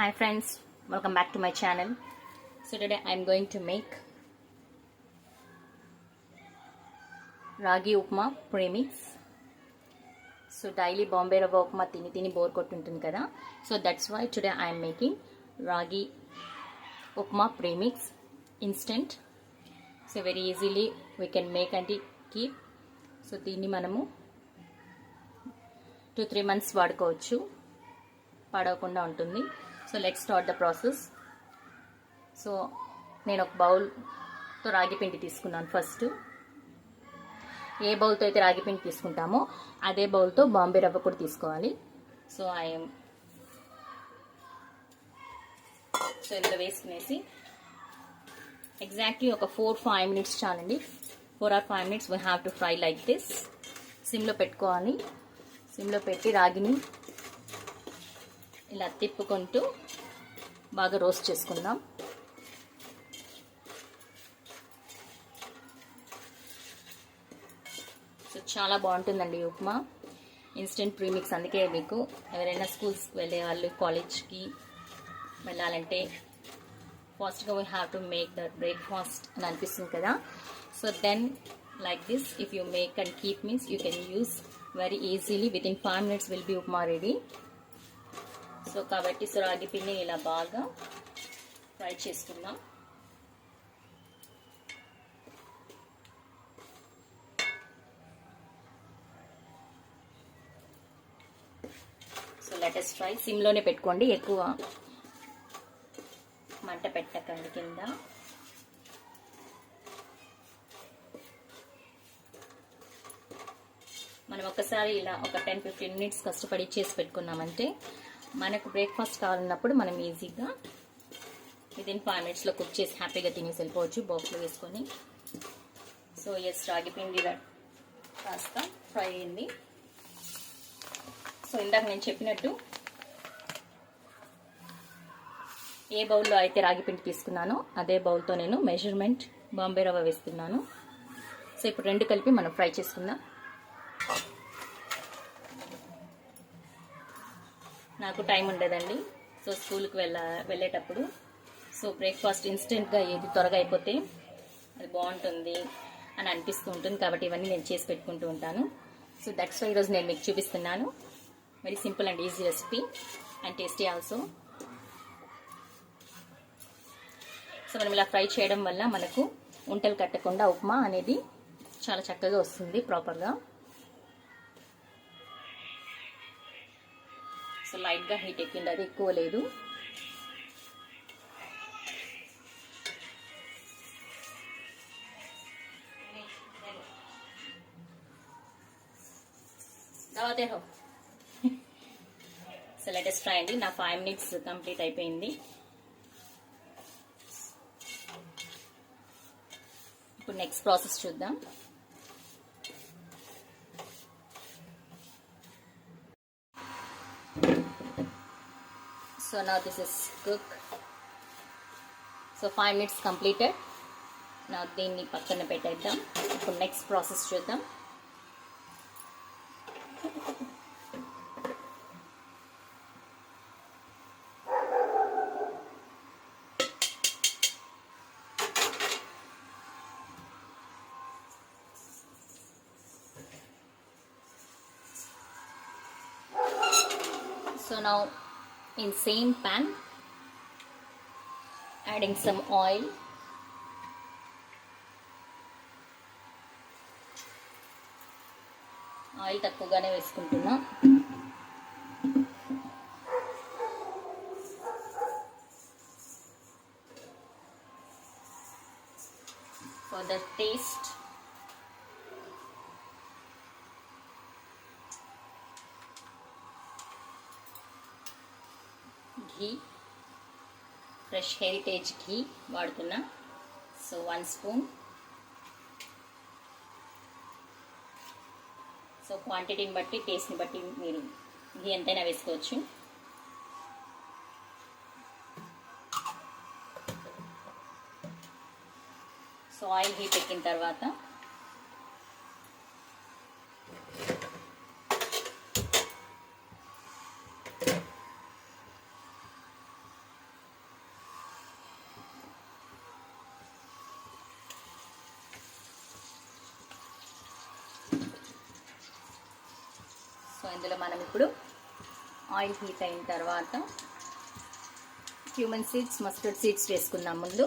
Hi friends, welcome back to my channel. So today I am going to make Ragi Upma Premix. So daily Bombay Rava Upma tini bore kottuntundi kada. So that's why today I am making Ragi Upma Premix instant. So very easily we can make and keep. So దీన్ని మనము 2-3 months వాడుకోవచ్చు, పాడవకుండా ఉంటుంది. So let's start the process. So నేను ఒక బౌల్తో రాగి పిండి తీసుకున్నాను. ఫస్ట్ ఏ బౌల్తో అయితే రాగి పిండి తీసుకుంటామో అదే బౌల్తో బాంబే రవ్వ కూడా తీసుకోవాలి. సో ఇందులో వేసుకునేసి ఎగ్జాక్ట్లీ ఒక 4-5 minutes చాలండి. 4 or 5 minutes we have to fry like this. సిమ్లో పెట్టుకోవాలి. సిమ్లో పెట్టి రాగిని ఇలా తిప్పుకుంటూ బాగా రోస్ట్ చేసుకుందాం. సో చాలా బాగుంటుందండి ఉప్మా ఇన్స్టెంట్ ప్రీమిక్స్. అందుకే మీకు ఎవరైనా స్కూల్స్కి వెళ్ళే వాళ్ళు, కాలేజ్కి వెళ్ళాలంటే ఫాస్ట్గా we have to make the breakfast అని అనిపిస్తుంది కదా. So then like this if you make and keep means you can use very easily. Within 5 minutes will be upma ready. So కాబట్టి రాగి పిండిని ఇలా బాగా ఫ్రై చేసుకుందాం. So let's fry. సిమ్లోనే పెట్టుకోండి, ఎక్కువ మంట పెట్టకండి కింద. మనం ఒకసారి ఇలా ఒక 10-15 minutes కష్టపడి చేసి పెట్టుకున్నామంటే మనకు బ్రేక్ఫాస్ట్ కావాలన్నప్పుడు మనం ఈజీగా వితిన్ 5 minutesలో కుక్ చేసి హ్యాపీగా తినేసి వెళ్ళిపోవచ్చు బాక్స్లో వేసుకొని. సో ఎస్, రాగి పిండి కాస్త ఫ్రై అయింది. సో ఇందాక నేను చెప్పినట్టు ఏ బౌల్లో అయితే రాగి పిండి తీసుకున్నానో అదే బౌల్తో నేను మెజర్మెంట్ బాంబే రవ్వ వేస్తున్నాను. సో ఇప్పుడు రెండు కలిపి మనం ఫ్రై చేసుకుందాం. నాకు టైం ఉండదండి. సో స్కూల్కి వెళ్ళేటప్పుడు సో బ్రేక్ఫాస్ట్ ఇన్స్టెంట్గా ఏది త్వరగా అయిపోతే అది బాగుంటుంది అని అనిపిస్తూ ఉంటుంది. కాబట్టి ఇవన్నీ నేను చేసి పెట్టుకుంటూ ఉంటాను. సో దట్స్ వై ఈరోజు నేను మీకు చూపిస్తున్నాను. Very simple and easy recipe and tasty also. So మనం ఇలా ఫ్రై చేయడం వల్ల మనకు ఉంటలు కట్టకుండా ఉప్మా అనేది చాలా చక్కగా వస్తుంది ప్రాపర్గా. సో లైట్గా హీట్ ఎక్కింది, అది ఎక్కువ లేదు. సో లెటెస్ట్ ఫ్రై అండి. నా 5 minutes కంప్లీట్ అయిపోయింది. ఇప్పుడు నెక్స్ట్ ప్రాసెస్ చూద్దాం. So now this is cooked. So 5 minutes completed. Now దీన్ని పక్కన పెట్టేద్దాం. ఇప్పుడు నెక్స్ట్ ప్రాసెస్ చూద్దాం. So now in same pan adding some oil, oil తక్కువగానే వేసుకుంటున్నా. For the taste ghee, fresh Heritage ghee వాడుతున్నా. So 1 spoon. సో క్వాంటిటీని బట్టి, టేస్ట్ని బట్టి మీరు ఘీ ఎంతైనా వేసుకోవచ్చు. సో ఆయిల్ హీట్ ఎక్కిన తర్వాత ఇందులో మనం ఇప్పుడు ఆయిల్ హీట్ అయిన తర్వాత క్యూమన్ సీడ్స్, మస్టర్డ్ సీడ్స్ వేసుకుందాం ముందు.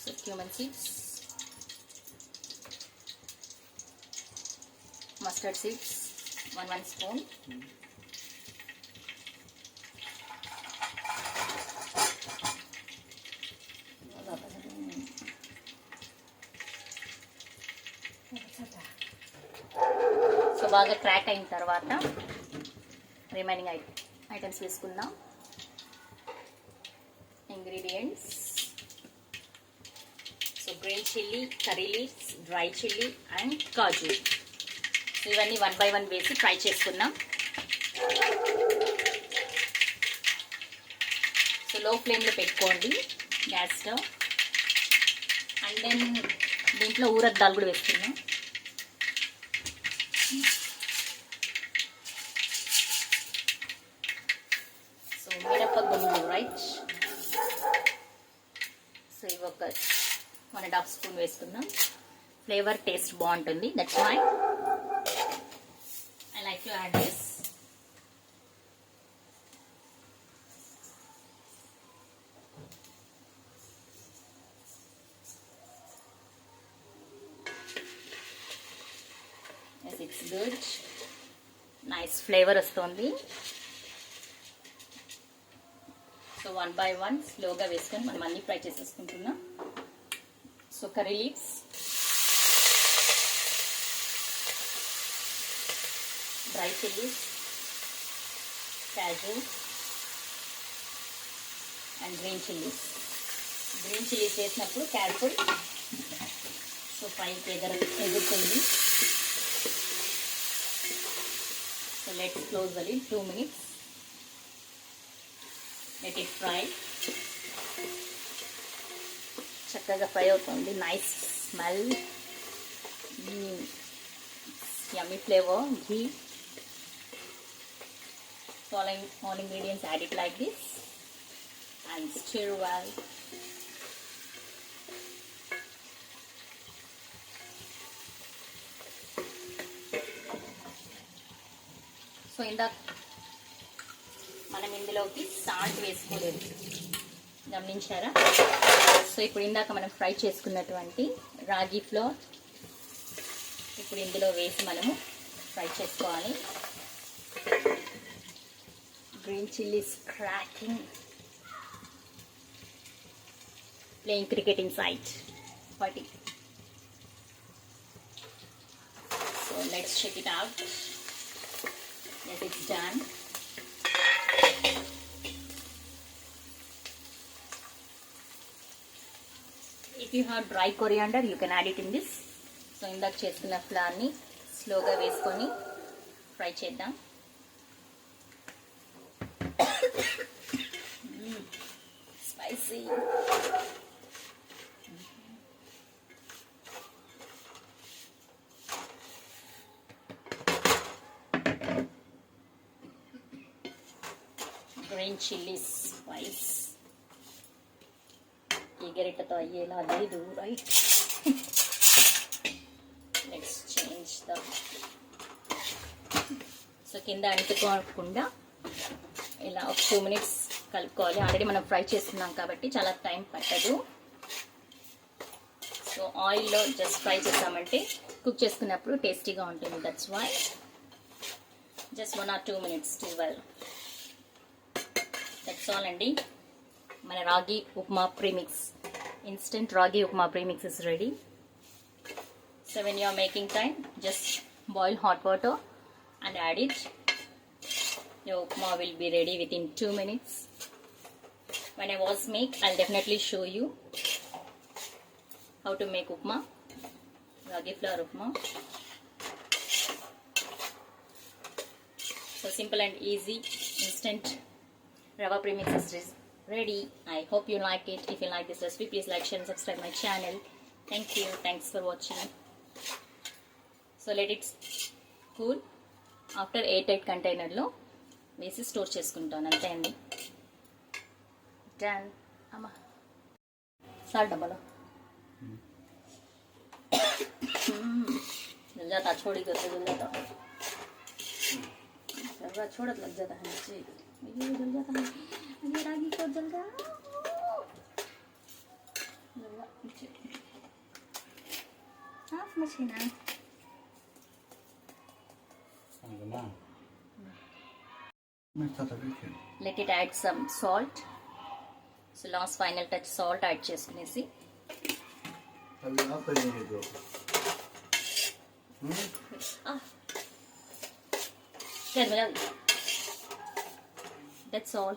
So cumin seeds, mustard seeds 1 spoon, so బాగా క్రాక్ అయిన తర్వాత రిమైనింగ్ ఐటమ్స్ వేసుకుందాం. Ingredients, so green chilli, curry leaves, dry chilli and kaju. So ఇవన్నీ 1 by 1 వేసి ఫ్రై చేసుకుందాం. సో లో ఫ్లేమ్లో పెట్టుకోండి గ్యాస్ స్టవ్. అండ్ దెన్ దీంట్లో ఊరద్దాలు కూడా వేసుకుందాం. So మిరపగుళ్ళు, right. సో ఇవి ఒక 1.5 స్పూన్ వేసుకుందాం. ఫ్లేవర్ టేస్ట్ బాగుంటుంది, that's why I like to add this. Yes, it's good. Nice flavor వస్తుంది. సో 1 by 1 స్లోగా వేసుకొని మనం అన్ని ఫ్రై చేసేసుకుంటున్నాం. So curry leaves, dry chillies, kaju and green chillies. Green chillies వేసినప్పుడు కేర్ఫుల్, సో పైకి ఎగురుతుంది. So let's close the lid 2 minutes. Let it fry. చక్కగా ఫ్రై అవుతుంది. Nice smell, yummy flavour, ghee. So all ingredients added like this and stir well. So మనం ఇందులోకి salt వేసుకోలేదు, గమనించారా? So ఇప్పుడు ఇందాక మనం ఫ్రై చేసుకున్నటువంటి రాగి ఫ్లోర్ ఇప్పుడు ఇందులో వేసి మనము ఫ్రై చేసుకోవాలి. Green chilies cracking, playing cricket inside, party. So let's check it out. Yes, it's done. If you have dry coriander, you can add it in this. So ఇందాక చేసుకున్న ఫ్లవర్ని స్లోగా వేసుకొని ఫ్రై చేద్దాం. Spicy. Green chili spice. ఎగరిటతో అయ్యేలా లేదు, right? Let's change the. So కింద అంటుకోకుండా ఇలా ఒక 2 minutes కలుపుకోవాలి. ఆల్రెడీ మనం ఫ్రై చేస్తున్నాం కాబట్టి చాలా టైం పట్టదు. సో ఆయిల్లో జస్ట్ ఫ్రై చేసామంటే కుక్ చేసుకున్నప్పుడు టేస్టీగా ఉంటుంది, that's why just 1 or 2 minutes to well. That's all అండి. మన ragi upma premix, instant ragi upma premix is ready. So when you are making time, just boil hot water and add it. Your upma will be ready within 2 minutes. When I was make, I'll definitely show you how to make upma, ragi flour upma. So simple and easy, instant rava premix is ready. I hope you like it. If you like this recipe, please like, share and subscribe my channel. Thank you. Thanks for watching. So let it cool. After 8 కంటైనర్లో వేసి store చేసుకుంటాను, అంతే అండి. Done. Amma. Salt double. जल जाता छोड़ी करते जल जाता छोड़त लग जाता है नीचे ये जल जाता है ये रागी को जल जा नीचे हाफ मशीन है let it add some salt so last final touch salt add చేసుకునేసి अभी आप करेंगे जो That's all.